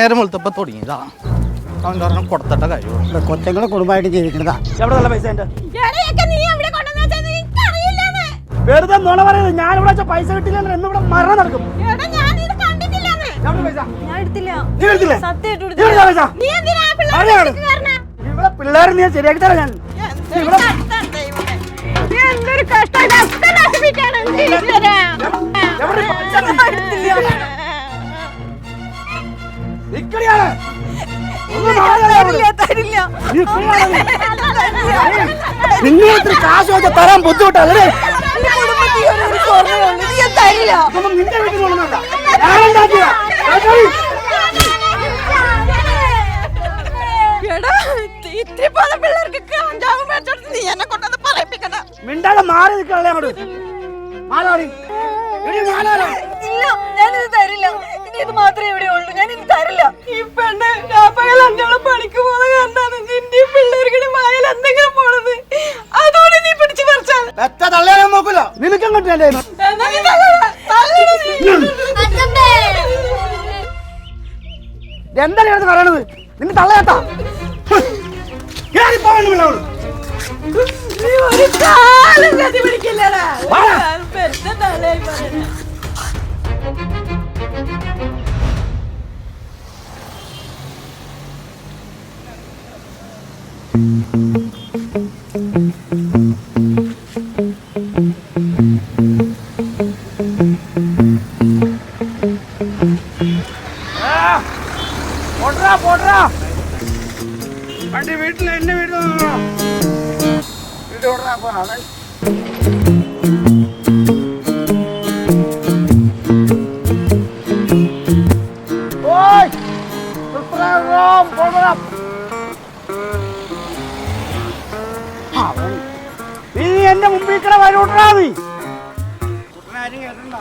നേരം വെളുത്തപ്പോ തുടങ്ങിയതാ. അവൻ കാരണം കൊടുത്തിട്ട കാര്യമാണ്. കൊച്ചങ്ങളെ കുടുംബമായിട്ട് ജീവിക്കണതാ. എവിടെ നല്ല പൈസ വെറുതെ നുണ പറയുന്നത്. ഞാൻ ഇവിടെ പൈസ കിട്ടില്ല എന്ന് ഇവിടെ മരണം നടക്കും. ഇവിടെ പിള്ളേരെ നീ ശരിയാക്കി തരാം. ഞാൻ നിങ്ങൾ കാശ് വെച്ചാൽ തരാൻ ബുദ്ധിമുട്ടല്ലേ? നിന്റെ വീട്ടിൽ മിണ്ടാതെ മാറി നിൽക്കണല്ലേ അങ്ങോട്ട്. ഞാനിത് തരില്ല. ഇനി ഇത് മാത്രമേ ഇവിടെ ഉള്ളൂ. ഞാനിത് തരില്ല. ഈ പെണ്ണ് പണിക്ക് പോകുന്ന കാരണമാണ് നിന്റെ പിള്ളേർക്ക് വായിൽ എന്തെങ്കിലും പോണത്. അതുകൊണ്ട് നീ പിടിച്ചു പറിച്ചാൽ തള്ളയാൻ നോക്കൂല. നിനക്കും കിട്ടില്ലേ? എന്താണ് പറയണത്? നിന്റെ തള്ളയാട്ടാ വണ്ടി വീട്ടിൽ എന്നെ വീട്ടിൽ നീ എന്റെ മുമ്പിൽ കൂടെ വരൂട്ടാ. നീ ആരും കേട്ടണ്ട.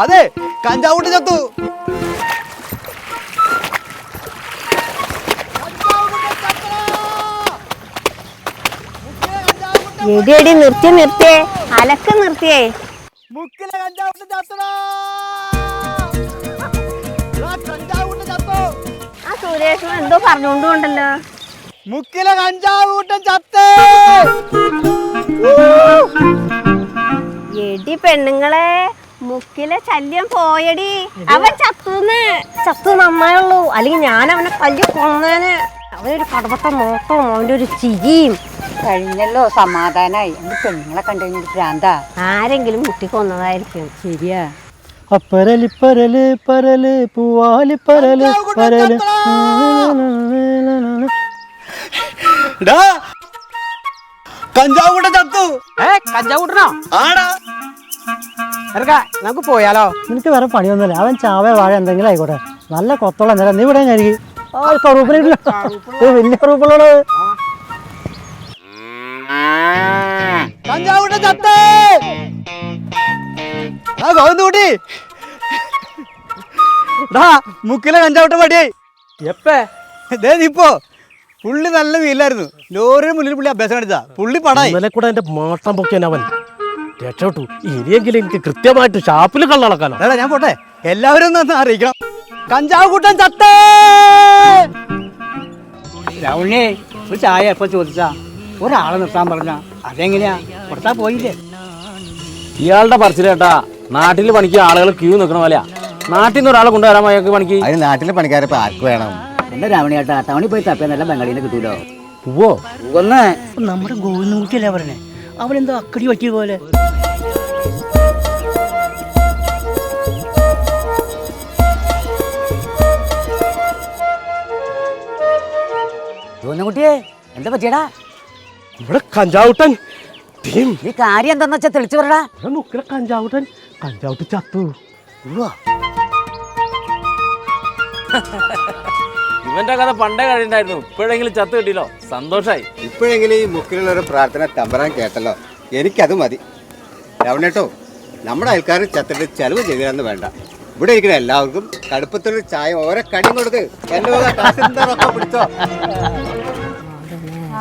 അതെ, കഞ്ചാവൂട്ട് ചത്തു. എടി നിർത്തിയേ അലക്ക് നിർത്തിയേ. മുക്കിലെ കഞ്ചാവൂട്ട് ചത്തടാ. കഞ്ചാവൂട്ട് ചത്തു. ആ സുരേഷ് എന്തോ പറഞ്ഞോണ്ടുണ്ടല്ലോ. മുക്കിലെ കഞ്ചാവൂട്ടം ചത്തേ. എടി പെണ്ണുങ്ങളെ, മുക്കിലെ ശല്യം പോയടി. അവൻ ചത്തു നന്നായുള്ളൂ. അല്ലെങ്കിൽ ഞാൻ അവനെ കല്ല് കൊന്നേന്. അവനൊരു കടപട്ട നോട്ടവും അവൻ്റെ ഒരു ചിരിയും കഴിഞ്ഞല്ലോ. സമാധാനായി. എന്റെ പെണ്ണുങ്ങളെ കണ്ടു കഴിഞ്ഞ ഭ്രാന്താ. ആരെങ്കിലും കുട്ടി കൊന്നതായിരിക്കും. ശരിയാ. പരല് പരല് പരല് പൂവാലി പരല് പരല്. കഞ്ചാവൂട്ട ചത്തു. കഞ്ചാവൂട്ടനോ? ആടാ. നമുക്ക് പോയാലോ? നിനക്ക് വേറെ പണിയൊന്നുമില്ല. അവൻ ചാവ വാഴ എന്തെങ്കിലും ആയിക്കോട്ടെ. നല്ല കൊത്തോളം നേരം നീ ഇവിടെ കരുകി വലിയ കറുപ്പുള്ളോട്. കഞ്ചാവൂട്ട ചത്തേ. ഗോവിന്ദൂട്ടി, മുക്കിലെ കഞ്ചാവൂട്ട പടിയായി. എപ്പേ? ഇപ്പോ പുള്ളി നല്ല വീലായിരുന്നു. ലോറിയുടെ മുന്നിൽ പുള്ളി അഭ്യാസം കാണിച്ചാ. പുള്ളി പടായി. ഇന്നലെ കൂടെ എന്റെ മാട്ടം പൊക്കിയാൻ അവൻ രക്ഷപ്പെട്ടു. ഇനിയെങ്കിലും എനിക്ക് കൃത്യമായിട്ട് ഷാപ്പിൽ കള്ളളക്കാലോ. ഞാൻ പോട്ടെ. എല്ലാവരും ഒന്ന് അറിയിക്കണം. കഞ്ചാവ് കൂട്ടൻ ചത്തേ. രാവുണ്ണി ഒരു ചായ എപ്പോ ചോദിച്ചാ ഒരാളെ നിർത്താൻ പറഞ്ഞ അതെങ്ങനെയാ കൊടുത്താ പോയില്ലേ? ഇയാളുടെ പറച്ചിൽ കേട്ടാ നാട്ടിൽ പണിക്ക് ആളുകൾ ക്യൂ നിൽക്കണ പോലെയാ. നാട്ടിൽ നിന്ന് ഒരാളെ കൊണ്ടുവരാൻ അയാൾക്ക് പണിക്ക്. അതിന് നാട്ടിലെ പണിക്കാരെ ഇപ്പൊ ആർക്ക് വേണം? എന്റെ രാവണിയേട്ടാ ടൗണിൽ പോയി തപ്പിയ നല്ല ബംഗാളിനെ കിട്ടൂലോ. പോവോ? ഒന്ന് നമ്മുടെ ഗോവിന്ദൻകുട്ടിയല്ലേ പറഞ്ഞേ, അവനെന്തോ അക്കടി പറ്റിയ പോലെ. കുട്ടിയെ എന്താ പറ്റിയടാ? ഇവിടെ കഞ്ചാവുട്ടൻ ടീം ഈ കാര്യം എന്താന്ന് വെച്ചാ തെളിച്ചു പറടാ. നോക്കില്ല. കഞ്ചാവുട്ടൻ കഞ്ചാവുട്ട് ചത്തു. ഇവന്റെ കഥ പണ്ടേ കഴിയുണ്ടായിരുന്നു. ഇപ്പോഴെങ്കിലും ചത്ത് കിട്ടിയല്ലോ, സന്തോഷായി. ഇപ്പോഴെങ്കിലും ഈ മുക്കിലുള്ള ഒരു പ്രാർത്ഥന തമ്പറാൻ കേട്ടല്ലോ, എനിക്കത് മതി. രാവണേട്ടോ, നമ്മുടെ അയൽക്കാരൻ ചത്തിട്ട് ചെലവ് ചെയ്തതെന്ന് വേണ്ട. ഇവിടെ ഇരിക്കുന്ന എല്ലാവർക്കും കടുപ്പത്തിലൊരു ചായ ഓരോ കടിയും കൊടുക്ക്. എന്റെ പിടിച്ചോ.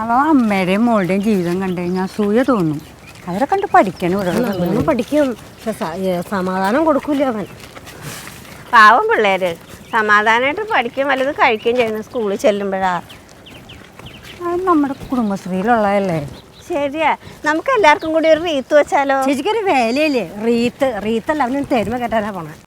അവൻ അമ്മയുടെയും മോളുടെയും ജീവിതം കണ്ടു കഴിഞ്ഞാൽ സൂയ തോന്നും. അവരെ കണ്ട് പഠിക്കണം. ഇവിടെ പഠിക്കും, സമാധാനം കൊടുക്കൂല അവൻ. പാവം പിള്ളേര് സമാധാനമായിട്ട് പഠിക്കുകയും വല്ലതും കഴിക്കുകയും ചെയ്യുന്നു സ്കൂളിൽ ചെല്ലുമ്പോഴാ. അത് നമ്മുടെ കുടുംബശ്രീയിലുള്ളതല്ലേ. ശരിയാ, നമുക്ക് എല്ലാവർക്കും കൂടി ഒരു റീത്ത് വെച്ചാലോ? ചേച്ചിക്കൊരു വേലയില്ലേ റീത്തല്ല, അവന് തരുമ കെട്ടാനാ പോണേ.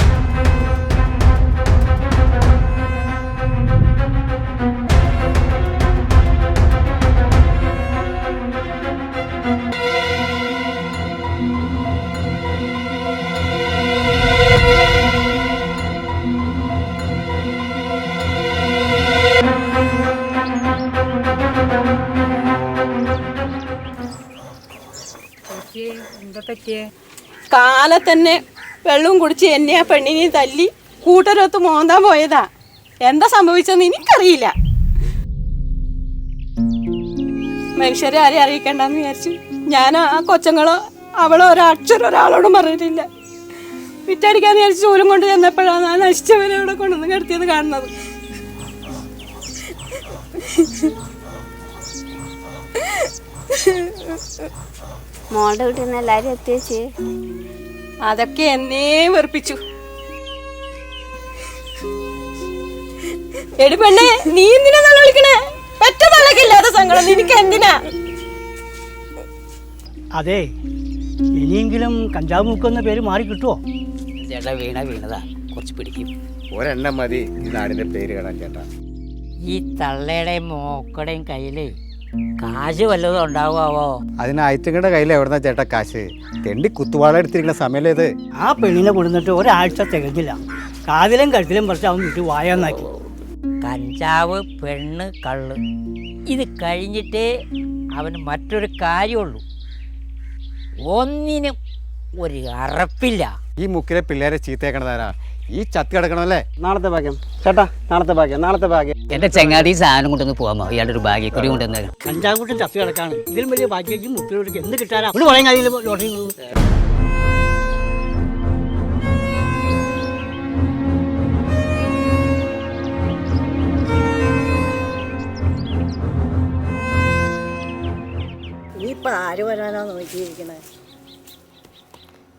കാലത്തന്നെ വെള്ളവും കുടിച്ച് എന്നെ ആ പെണ്ണിനെ തല്ലി കൂട്ടരൊത്ത് മോന്താൻ പോയതാ. എന്താ സംഭവിച്ചെന്ന് എനിക്കറിയില്ല. മനുഷ്യരെ ആരെയും അറിയിക്കണ്ടെന്ന് വിചാരിച്ചു ഞാൻ ആ കൊച്ചങ്ങളോ അവളോ ഒരക്ഷരം ഒരാളോടും പറഞ്ഞിട്ടില്ല. വിറ്റടിക്കാന്ന് വിചാരിച്ച് ചൂലും കൊണ്ട് ചെന്നപ്പോഴാണ് ആ നശിച്ചവരെ ഇവിടെ കൊണ്ടുവന്ന് കിടത്തിയത് കാണുന്നത്. മോളുടെ വീട്ടിൽ നിന്ന് എല്ലാരും എത്തിയേച്ചേ. അതൊക്കെ എന്നേ വെറുപ്പിച്ചു. എടി പെണ്ണേ, നീ എന്തിനാ നല്ല വിളിക്കണേ? പെറ്റ തലക്കില്ലാത്ത സങ്കടം നിനക്ക് എന്തിനാ? അതെ, ഇനിയെങ്കിലും കഞ്ചാവ് മുക്കുന്ന പേര് മാറി കിട്ടുമോ? ചേട്ടാ വീണതാ, കുറച്ച് പിടിക്കും. ഒരെണ്ണം മതി ഈ നാടിന്റെ പേര് കാണാൻ ചേട്ടാ. ഈ തള്ളയുടെയും മോക്കടെയും കയ്യില് കാശ് വല്ലതും ഉണ്ടാവുമോ? അതിന് അയച്ചങ്ങളുടെ കയ്യിൽ എവിടുന്ന ചേട്ടാ കാശ്? തെണ്ടി കുത്തുവാള എടുത്തിരിക്കുന്ന സമയമല്ലേ ഇത്? ആ പെണ്ണിനെ കൊടുത്തിട്ട് ഒരാഴ്ച തികഞ്ഞില്ല. കാതിലും കഴുത്തിലും പറിച്ച് അവൻ വിട്ട് വായാന്നാക്കി. കഞ്ചാവ്, പെണ്ണ്, കള്ള് ഇത് കഴിഞ്ഞിട്ടേ അവന് മറ്റൊരു കാര്യമുള്ളൂ. ഒന്നിനും ഒരു അറപ്പില്ല. ഈ മുക്കിലെ പിള്ളേരെ ചീത്തയാക്കണതാരാ? ഈ ചത്തി കിടക്കണമല്ലേ? നാളത്തെ ഭാഗ്യം ചേട്ടാ, നാളത്തെ ഭാഗ്യം. എന്റെ ചങ്ങാതി സാധനം കൊണ്ടൊന്ന് പോകാമോ? ഇയാളുടെ ഒരു ഭാഗ്യക്കുറി കൊണ്ടുവന്ന്. കഞ്ചാവ് കൂട്ടം ചത്തു കിടക്കാണ്. ഇതിലും വലിയ ഭാഗ്യം മുക്കിലോട്ട് എന്ത് കിട്ടാനാ? ഒരു പറയാൻ കാര്യമില്ല. ലോട്ടറി ഇനിയിപ്പൊ ആര് വരാനാ നോക്കിയിരിക്കണേ?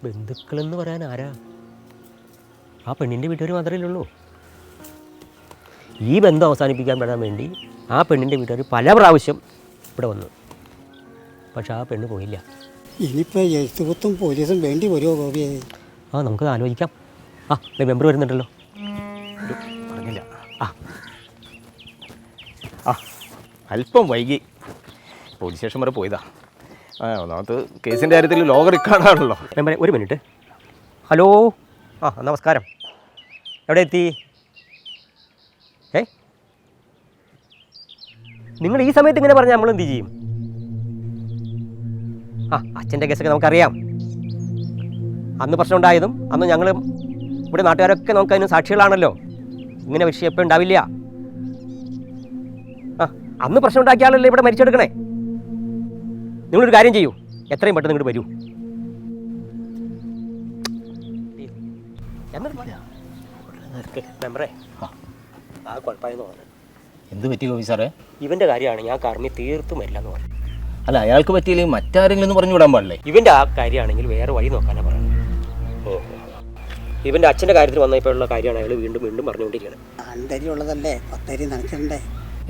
ബന്ധുക്കളെന്ന് പറയാൻ ആരാ? ആ പെണ്ണിൻ്റെ വീട്ടുകാർ മാത്രമേ ഉള്ളൂ. ഈ ബന്ധം അവസാനിപ്പിക്കാൻ പെടാൻ വേണ്ടി ആ പെണ്ണിൻ്റെ വീട്ടുകാർ പല പ്രാവശ്യം ഇവിടെ വന്നു. പക്ഷെ ആ പെണ്ണ് പോയില്ല. ഇനിയിപ്പോ എഴുത്തുകുത്തും പോലീസും വേണ്ടി വരുമോ ഗോപിയെ? ആ, നമുക്കത് ആലോചിക്കാം. ആ, മെമ്പർ വരുന്നുണ്ടല്ലോ. പറഞ്ഞില്ല. അല്പം വൈകി പോലീസ് സ്റ്റേഷൻ വരെ പോയതാ. ഒന്നാമത് കേസിൻ്റെ കാര്യത്തിൽ ലോക റെക്കോർഡാണല്ലോ. മെമ്പറെ ഒരു മിനിറ്റ്. ഹലോ, നമസ്കാരം. എവിടെ എത്തി? നിങ്ങൾ ഈ സമയത്ത് ഇങ്ങനെ പറഞ്ഞാൽ നമ്മൾ എന്ത് ചെയ്യും? അച്ഛൻ്റെ കേസൊക്കെ നമുക്കറിയാം. അന്ന് പ്രശ്നം ഉണ്ടായതും അന്ന് ഞങ്ങൾ ഇവിടെ നാട്ടുകാരൊക്കെ നമുക്കതിന് സാക്ഷികളാണല്ലോ. ഇങ്ങനെ വിഷയം എപ്പോഴും ഉണ്ടാവില്ല. അന്ന് പ്രശ്നം ഉണ്ടാക്കിയ ആളല്ലേ ഇവിടെ മരിച്ചെടുക്കണേ. നിങ്ങളൊരു കാര്യം ചെയ്യൂ, എത്രയും പെട്ടെന്ന് ഇങ്ങോട്ട് വരൂ. മെമ്പറേ, കുഴപ്പമായെന്ന് പറഞ്ഞു. എന്ത് പറ്റി ഗോപി സാറേ? ഇവൻ്റെ കാര്യമാണ് ഞാൻ കർമ്മി തീർത്തും വരില്ല എന്ന് പറഞ്ഞു. അല്ല, അയാൾക്ക് പറ്റിയില്ലെങ്കിൽ മറ്റാരെങ്കിലും ഒന്ന് പറഞ്ഞു വിടാൻ പാടില്ലേ? ഇവൻ്റെ ആ കാര്യമാണെങ്കിൽ വേറെ വഴി നോക്കാനാണ് പറയുന്നത്. ഇവൻ്റെ അച്ഛൻ്റെ കാര്യത്തിൽ വന്നപ്പോഴുള്ള കാര്യമാണ് അയാൾ വീണ്ടും വീണ്ടും പറഞ്ഞുകൊണ്ടിരിക്കുന്നത്. അന്തരി ഉള്ളതല്ലേ 10 നനച്ചിട്ടുണ്ടേ.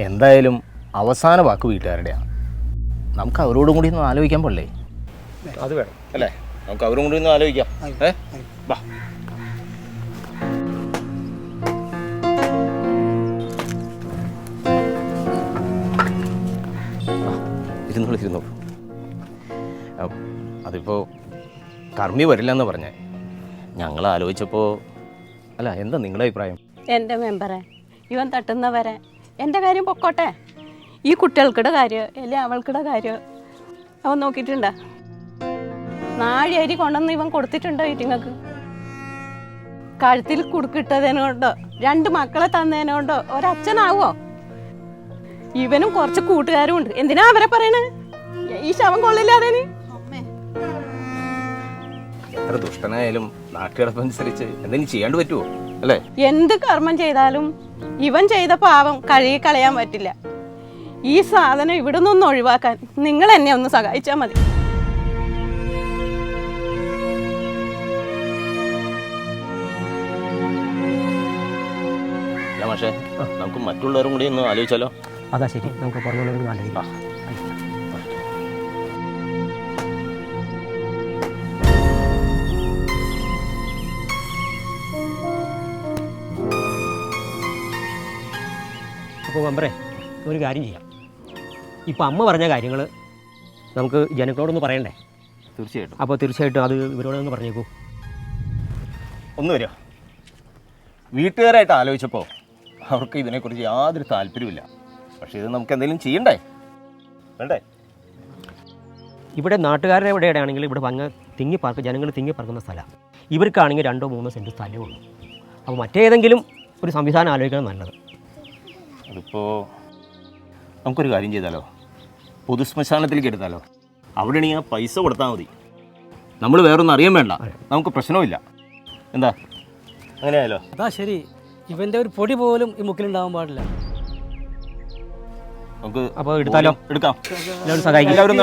എന്തായാലും അവസാന വാക്ക് വീട്ടുകാരുടെയാണ്. നമുക്ക് അവരോടും കൂടി ഒന്ന് ആലോചിക്കാൻ പാടില്ലേ? അത് വേണം അല്ലേ? നമുക്ക് അവരും കൂടി ഒന്ന് ആലോചിക്കാം. വാ. ഇരുന്നോളൂ. അതിപ്പോൾ കർമ്മി വരില്ല എന്ന് പറഞ്ഞേ. ഞങ്ങൾ ആലോചിച്ചപ്പോൾ അല്ല, എന്താ നിങ്ങളുടെ അഭിപ്രായം? എൻ്റെ മെമ്പറെ, ഇവൻ തട്ടുന്നവരെ എൻ്റെ കാര്യം പൊക്കോട്ടെ. ഈ കുട്ടികൾക്കിടെ കാര്യം അല്ലെ അവൾക്കിടെ കാര്യം അവൻ നോക്കിയിട്ടുണ്ടോ? നാഴി അരി കൊണ്ടുവന്ന് ഇവൻ കൊടുത്തിട്ടുണ്ടോ ഈറ്റിങ്ങൾക്ക്? കഴുത്തിൽ കുടുക്കിട്ടതിനോണ്ടോ 2 മക്കളെ തന്നതിനോണ്ടോ ഒരച്ഛനാവോ? ഇവനും കുറച്ച് കൂട്ടുകാരും ഉണ്ട്. എന്തിനാ അവരെ പറയണേ? ഈ ശവം കൊള്ളില്ലാതെ എത്ര ദുഷ്ടനായാലും നാട്ടുകിടപ്പനുസരിച്ച് എന്തെങ്കിലും ചെയ്യാണ്ട് പറ്റുമോ? അല്ലേ? എന്ത് കർമ്മം ചെയ്താലും ഇവൻ ചെയ്ത പാവം കഴുകി കളയാൻ പറ്റില്ല. ഈ സാധനം ഇവിടെ നിന്നൊന്ന് ഒഴിവാക്കാൻ നിങ്ങൾ എന്നെ ഒന്ന് സഹായിച്ചാൽ മതി. അല്ല പക്ഷേ നമുക്ക് മറ്റുള്ളവരും കൂടി ഒന്ന് ആലോചിച്ചാലോ? അതാ ശരി, നമുക്ക് പുറമെ ആലോചിക്കാം. അപ്പോൾ മെമ്പറേ, ഒരു കാര്യം ചെയ്യാം. ഇപ്പോൾ അമ്മ പറഞ്ഞ കാര്യങ്ങൾ നമുക്ക് ജനങ്ങളോടൊന്ന് പറയണ്ടേ? തീർച്ചയായിട്ടും. അപ്പോൾ തീർച്ചയായിട്ടും അത് ഇവരോടൊന്ന് പറഞ്ഞേക്കൂ. ഒന്ന് വരിക. വീട്ടുകാരായിട്ട് ആലോചിച്ചപ്പോൾ അവർക്ക് ഇതിനെക്കുറിച്ച് യാതൊരു താല്പര്യമില്ല. പക്ഷേ ഇത് നമുക്ക് എന്തെങ്കിലും ചെയ്യണ്ടേ? വേണ്ടേ? ഇവിടെ നാട്ടുകാരുടെ എവിടെയാണെങ്കിൽ ഇവിടെ ജനങ്ങൾ തിങ്ങിപ്പാർക്കുന്ന സ്ഥലമാണ്. ഇവർക്കാണെങ്കിൽ 2-3 സെൻറ്റ് സ്ഥലമേ ഉള്ളൂ. അപ്പോൾ മറ്റേതെങ്കിലും ഒരു സംവിധാനം ആലോചിക്കണം നല്ലത്. അതിപ്പോൾ നമുക്കൊരു കാര്യം ചെയ്താലോ? പൊതുശ്മശാനത്തിലേക്ക് എടുത്താലോ? അവിടെയാണെങ്കിൽ ആ പൈസ കൊടുത്താൽ മതി. നമ്മൾ വേറൊന്നും അറിയാൻ വേണ്ട, നമുക്ക് പ്രശ്നവുമില്ല. എന്താ, അങ്ങനെയായാലോ? അതാ ശരി. ഇവൻ്റെ ഒരു പൊടി പോലും ഈ മുക്കിലുണ്ടാവാൻ പാടില്ല. നമുക്ക് അപ്പോൾ എടുത്താലോ? എടുക്കാം. എല്ലാവരും സഹായിക്കും. എല്ലാവരും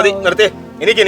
മതി നിർത്തേ. എനിക്ക്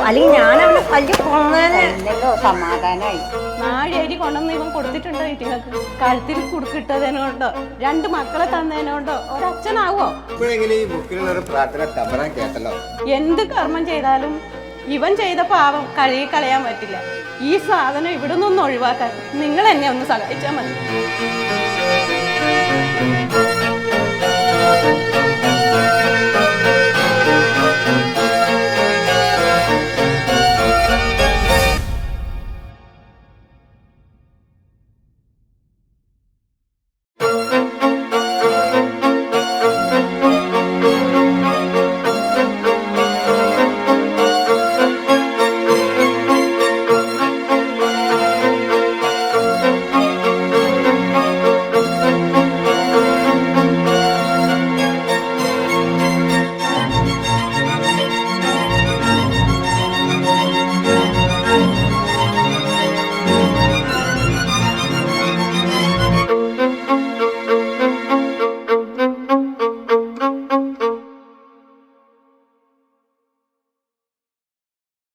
അല്ലെങ്കിൽ ഞാൻ അവനെ കല്ല് കൊന്നേനല്ലോ. സമാധാനായി. നാഴി അരി കൊണ്ടുവന്ന് ഇവൻ കൊടുത്തിട്ടുണ്ടോ ഈറ്റിങ്ങൾക്ക്? കഴുത്തിൽ കുടുക്കിട്ടതിനോണ്ടോ 2 മക്കളെ തന്നതിനോണ്ടോ ഒരച്ഛനാവോ? ഇപ്പോഴെങ്കിലും ഈ ബുക്കിലുള്ള ഒരു പ്രാർത്ഥന തമ്പറാൻ കേട്ടല്ലോ. എന്ത് കർമ്മം ചെയ്താലും ഇവൻ ചെയ്ത പാവം കഴുകി കളയാൻ പറ്റില്ല. ഈ സാധനം ഇവിടെ നിന്നൊന്ന് ഒഴിവാക്കാൻ നിങ്ങൾ എന്നെ ഒന്ന് സഹായിച്ചാൽ മതി.